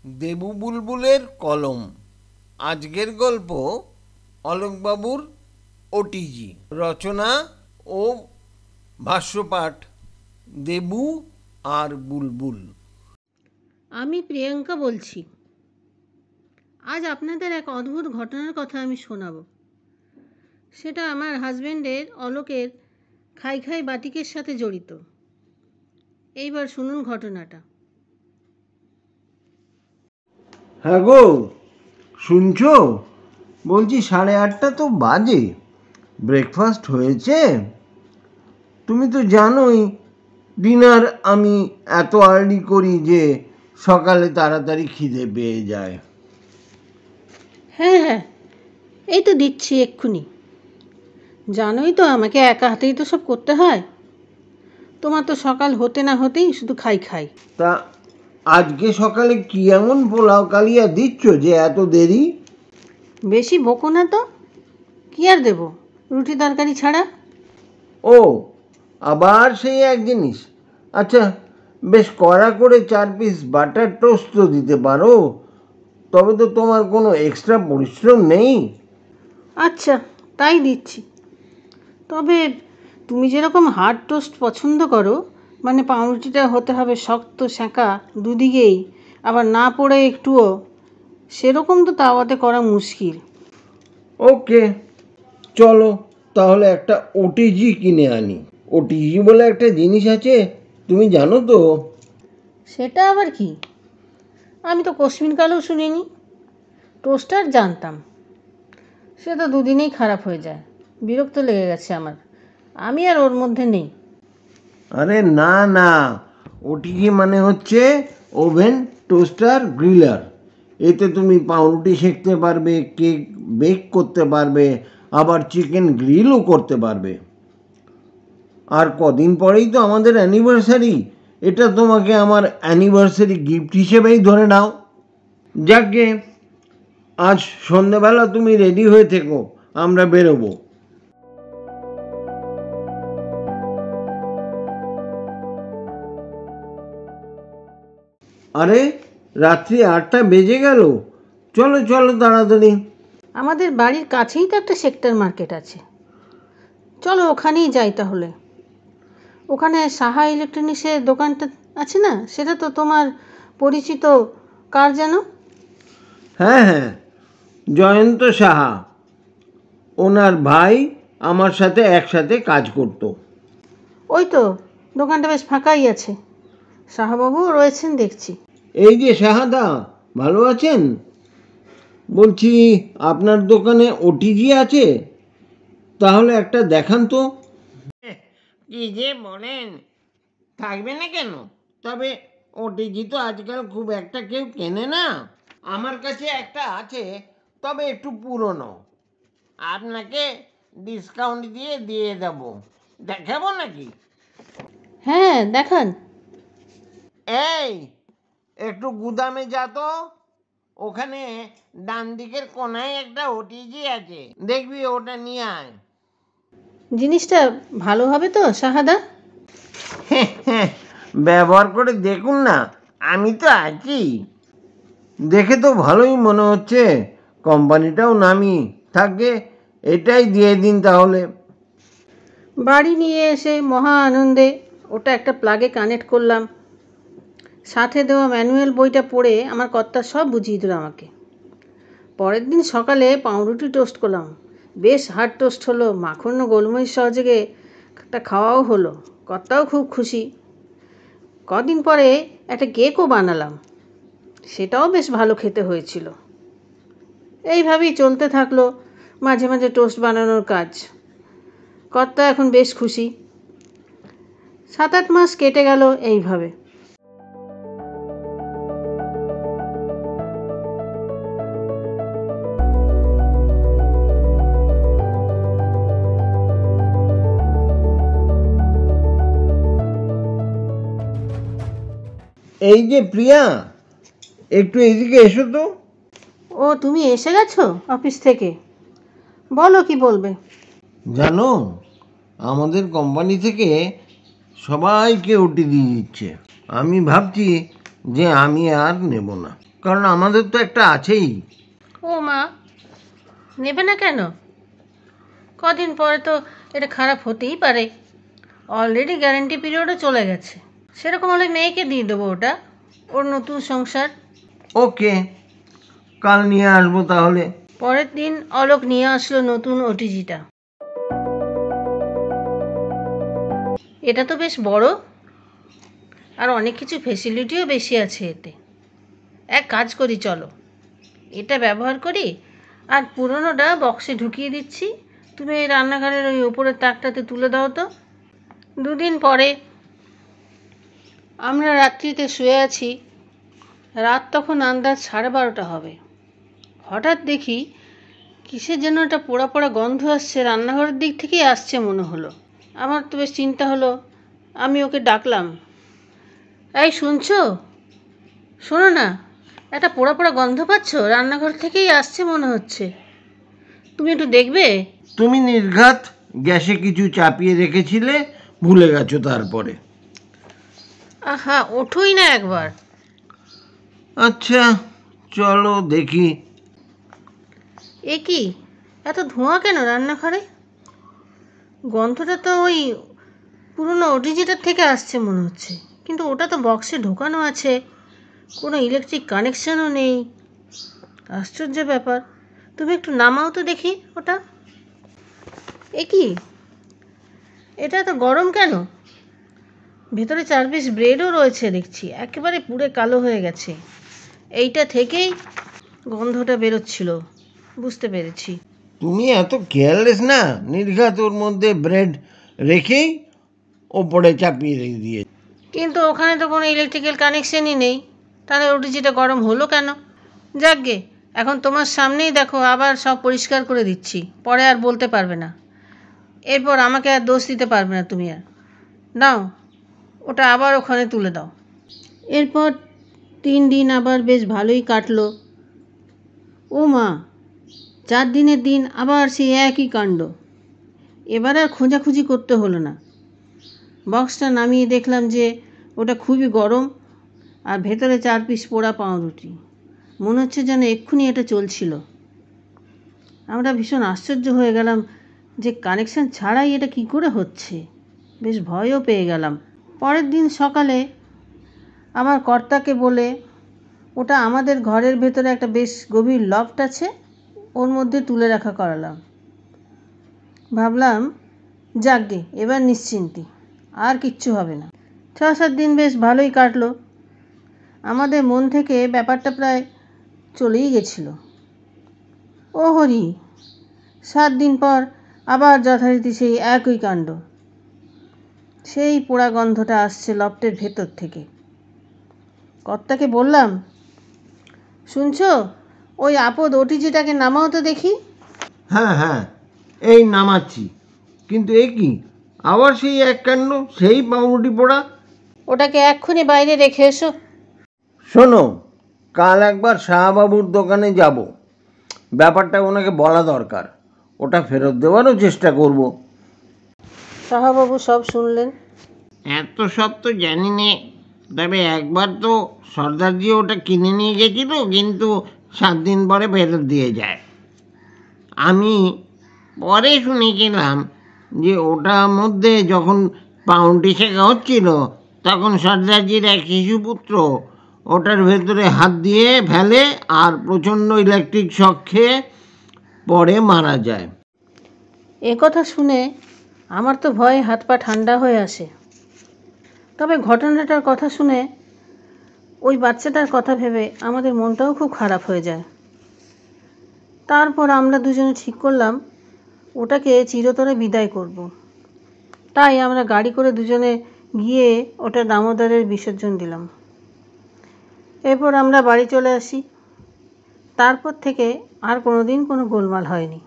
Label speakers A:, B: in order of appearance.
A: দেবু বুলবুলের কলম। আজকের গল্প অলোকবাবুর ওটিজি। রচনা ও ভাষ্যপাঠ দেবু আর বুলবুল।
B: আমি প্রিয়াঙ্কা বলছি। আজ আপনাদের এক অদ্ভুত ঘটনার কথা আমি শোনাব। সেটা আমার হাজব্যান্ডের অলোকের খাই খাই বাটিকের সাথে জড়িত। এইবার শুনুন ঘটনাটা।
C: হ্যাঁ গো, শুনছো? বলছি 8:30 তো বাজে, ব্রেকফাস্ট হয়েছে? তুমি তো জানোই ডিনার আমি এত আর্লি করি যে সকালে তাড়াতাড়ি খিদে পেয়ে যায়।
B: হ্যাঁ হ্যাঁ, এই তো দিচ্ছি এক্ষুনি। জানোই তো আমাকে একা হাতেই তো সব করতে হয়। তোমার তো সকাল হতে না হতেই শুধু খাই খাই।
C: তা আজকে সকালে কি এমন পোলাও কালিয়া দিচ্ছ যে এত দেরি?
B: বেশি বকো না তো, কী আর দেবো রুটি তরকারি ছাড়া?
C: ও, আবার সেই এক জিনিস। আচ্ছা, বেশ কড়া করে 4 পিস বাটার টোস্ট তো দিতে পারো, তবে তো তোমার কোনো এক্সট্রা পরিশ্রম নেই।
B: আচ্ছা, তাই দিচ্ছি। তবে তুমি যেরকম হার্ড টোস্ট পছন্দ করো, মানে পাউরুটিটা হতে হবে শক্ত সেঁকা দুদিকেই, আবার না পড়ে একটুও, সেরকম তো তাওয়াতে করা মুশকিল।
C: ওকে, চলো তাহলে একটা ওটিজি কিনে আনি। ওটিজি বলে একটা জিনিস আছে, তুমি জানো তো?
B: সেটা আবার কি? আমি তো কোশ্মিনকালেও শুনিনি। টোস্টার জানতাম, সে তো দুদিনেই খারাপ হয়ে যায়। বিরক্ত লেগে গেছে আমার, আমি আর ওর মধ্যে নেই।
C: আরে না না, ওটিজি মানে হচ্ছে ওভেন টোস্টার গ্রিলার। এতে তুমি পাউরুটি সেঁকতে পারবে, কেক বেক করতে পারবে, আবার চিকেন গ্রিলও করতে পারবে। আর কদিন পরেই তো আমাদের অ্যানিভার্সারি, এটা তোমাকে আমার অ্যানিভার্সারি গিফট হিসেবেই ধরে নাও। যাকে আজ সন্ধেবেলা তুমি রেডি হয়ে থেকো, আমরা বেরোবো। আরে, রাত্রি 8টা বেজে গেল। চলো চলো তাড়াতাড়ি।
B: আমাদের বাড়ির কাছেই তো একটা সেক্টর মার্কেট আছে, চলো ওখানেই যাই তাহলে। ওখানে সাহা ইলেকট্রনিক্সের দোকানটা আছে না, সেটা তো তোমার পরিচিত। কার যেন?
C: হ্যাঁ হ্যাঁ, জয়ন্ত সাহা। ওনার ভাই আমার সাথে একসাথে কাজ করতো।
B: ওই তো, দোকানটা বেশ ফাঁকাই আছে। সাহাবাবুও রয়েছেন দেখছি।
C: এই যে সাহাদা, ভালো আছেন? বলছি, আপনার দোকানে ওটিজি আছে? তাহলে একটা দেখান তো।
A: কি যে বলেন, থাকবে না কেন? তবে ওটিজি তো আজকাল খুব একটা কেউ কেনে না। আমার কাছে একটা আছে, তবে একটু পুরনো। আপনাকে ডিসকাউন্ট দিয়ে দিয়ে দেব। দেখাবো নাকি?
B: হ্যাঁ দেখান।
A: এই, একটু গুদামে যা তো। ওখানে ডান দিকের কোনায় একটা ওটিজি আছে, দেখবি ওটা নিয়ে আয়।
B: জিনিসটা ভালো হবে তো সাহাদা?
C: ব্যবহার করে দেখুন না, আমি তো আছি। দেখে তো ভালোই মনে হচ্ছে, কোম্পানিটাও নামি। থাকে, এটাই দিয়ে দিন তাহলে।
B: বাড়ি নিয়ে এসে মহা আনন্দে ওটা একটা প্লাগে কানেক্ট করলাম। সাথে দেওয়া ম্যানুয়াল বইটা পড়ে আমার কর্তা সব বুঝিয়ে দিল আমাকে। পরের দিন সকালে পাউরুটি টোস্ট করলাম। বেশ হার্ড টোস্ট হলো, মাখন ও গোলমরিচ সহযোগে একটা খাওয়াও হলো। কর্তাও খুব খুশি। কদিন পরে একটা কেকও বানালাম, সেটাও বেশ ভালো খেতে হয়েছিল। এইভাবেই চলতে থাকলো মাঝে মাঝে টোস্ট বানানোর কাজ। কর্তা এখন বেশ খুশি। 7-8 মাস কেটে গেল এইভাবে।
C: এই যে প্রিয়া, একটু এদিকে এসো তো।
B: ও, তুমি এসে গেছো অফিস থেকে? বলো কি বলবে।
C: জানো, আমাদের কোম্পানি থেকে সবাইকে ওটিজি দিচ্ছে। আমি ভাবছি যে আমি আর নেব না, কারণ আমাদের তো একটা আছেই।
B: ও মা, নেবে না কেন? কদিন পরে তো এটা খারাপ হতেই পারে। অলরেডি গ্যারেন্টি পিরিয়ডও চলে গেছে। সেরকম হলে মেয়েকে দিয়ে দেবো ওটা, ওর নতুন সংসার।
C: ওকে, কাল নিয়ে আসবো তাহলে।
B: পরের দিন অলোক নিয়ে আসলো নতুন ওটিজিটা। এটা তো বেশ বড়, আর অনেক কিছু ফেসিলিটিও বেশি আছে এতে। এক কাজ করি, চলো এটা ব্যবহার করি, আর পুরনোটা বক্সে ঢুকিয়ে দিচ্ছি। তুমি এই রান্নাঘরের ওই উপরের তাকটাতে তুলে দাও তো। দুদিন পরে আমরা রাত্রিতে শুয়ে আছি। রাত তখন আন্দাজ 12:30 হবে। হঠাৎ দেখি কিসের যেন একটা পোড়া পোড়া গন্ধ আসছে, রান্নাঘরের দিক থেকেই আসছে মনে হলো। আমার তো বেশ চিন্তা হলো। আমি ওকে ডাকলাম, এই শুনছো, শোনো না, একটা পোড়া পোড়া গন্ধ পাচ্ছ, রান্নাঘর থেকেই আসছে মনে হচ্ছে, তুমি একটু দেখবে?
C: তুমি নির্ঘাত গ্যাসে কিছু চাপিয়ে রেখেছিলে, ভুলে গেছো তারপরে।
B: আহা, ওঠোই না একবার।
C: আচ্ছা চলো দেখি।
B: এ কি, এত ধোঁয়া কেন রান্নাঘরে? গন্ধটা তো ওই পুরনো ওটিজিটার থেকে আসছে মনে হচ্ছে, কিন্তু ওটা তো বক্সে ঢোকানো আছে, কোনো ইলেকট্রিক কানেকশনও নেই। আশ্চর্য ব্যাপার। তুমি একটু নামাও তো দেখি ওটা। এ কি, এটা তো গরম কেন? ভেতরে 4 পিস ব্রেডও রয়েছে দেখছি, একেবারে পুড়ে কালো হয়ে গেছে। এইটা থেকেই গন্ধটা বেরোচ্ছিল, বুঝতে পেরেছি।
C: তুমি এত কেয়ারলেস না, নির্ঘাত ওর মধ্যে ব্রেড রেখেই ওপরে চাপিয়ে রেখে দিয়ে।
B: কিন্তু ওখানে তো কোনো ইলেকট্রিক্যাল কানেকশনই নেই, তাহলে ওটিজিটা গরম হলো কেন? যাকগে, এখন তোমার সামনেই দেখো, আবার সব পরিষ্কার করে দিচ্ছি, পরে আর বলতে পারবে না। এরপর আমাকে আর দোষ দিতে পারবে না তুমি আর। নাও, ওটা আবার ওখানে তুলে দাও। এরপর 3 দিন আবার বেশ ভালোই কাটলো। ও মা, 4 দিনের দিন আবার সেই একই কাণ্ড। এবার আর খোঁজাখুঁজি করতে হলো না। বক্সটা নামিয়ে দেখলাম যে ওটা খুবই গরম, আর ভেতরে 4 পিস পোড়া পাউরুটি। মনে হচ্ছে যেন এক্ষুনি এটা চলছিল। আমরা ভীষণ আশ্চর্য হয়ে গেলাম যে কানেকশন ছাড়াই এটা কি করে হচ্ছে। বেশ ভয়ও পেয়ে গেলাম। পরের দিন সকালে আমার কর্তাকে বলে ওটা আমাদের ঘরের ভেতরে একটা বেশ গভীর লফট আছে, ওর মধ্যে তুলে রাখা করালাম। ভাবলাম যাকগে, এবার নিশ্চিন্তি, আর কিচ্ছু হবে না। 6-7 দিন বেশ ভালোই কাটলো। আমাদের মন থেকে ব্যাপারটা প্রায় চলেই গেছিল। ও হরি, 7 দিন পর আবার যথারীতি সেই একই কাণ্ড। সেই পোড়া গন্ধটা আসছে লফটের ভেতর থেকে। কর্তাকে বললাম, শুনছো, ওই আপদ ওটিজিটাকে নামাও তো দেখি।
C: হ্যাঁ হ্যাঁ, এই নামাচ্ছি। কিন্তু এ কি, আবার সেই এক কাণ্ড, সেই পাউরুটি পোড়া।
B: ওটাকে এক্ষুনি বাইরে রেখে এসো।
C: শোনো, কাল একবার শাহবাবুর দোকানে যাব, ব্যাপারটা ওনাকে বলা দরকার। ওটা ফেরত দেওয়ারও চেষ্টা করব।
B: শাহবাবু সব শুনলেন।
A: এত সব তো জানি নে, তবে একবার তো সর্দারজি ওটা কিনে নিয়ে গেছিল, কিন্তু 7 দিন পরে ফেরত দিয়ে যায়। আমি পরে শুনেছিলাম যে ওটার মধ্যে যখন পাউন্ডি শেখা হচ্ছিল, তখন সর্দারজির এক শিশুপুত্র ওটার ভেতরে হাত দিয়ে ফেলে, আর প্রচণ্ড ইলেকট্রিক শক খেয়ে পরে মারা যায়।
B: এ কথা শুনে আমার তো ভয়ে হাত পা ঠান্ডা হয়ে আসে। তবে ঘটনাটার কথা শুনে, ওই বাচ্চাটার কথা ভেবে আমাদের মনটাও খুব খারাপ হয়ে যায়। তারপর আমরা দুজনে ঠিক করলাম ওটাকে চিরতরে বিদায় করব। তাই আমরা গাড়ি করে দুজনে গিয়ে ওটা দামোদরের বিসর্জন দিলাম। এরপর আমরা বাড়ি চলে আসি। তারপর থেকে আর কোনো দিন কোনো গোলমাল হয়নি।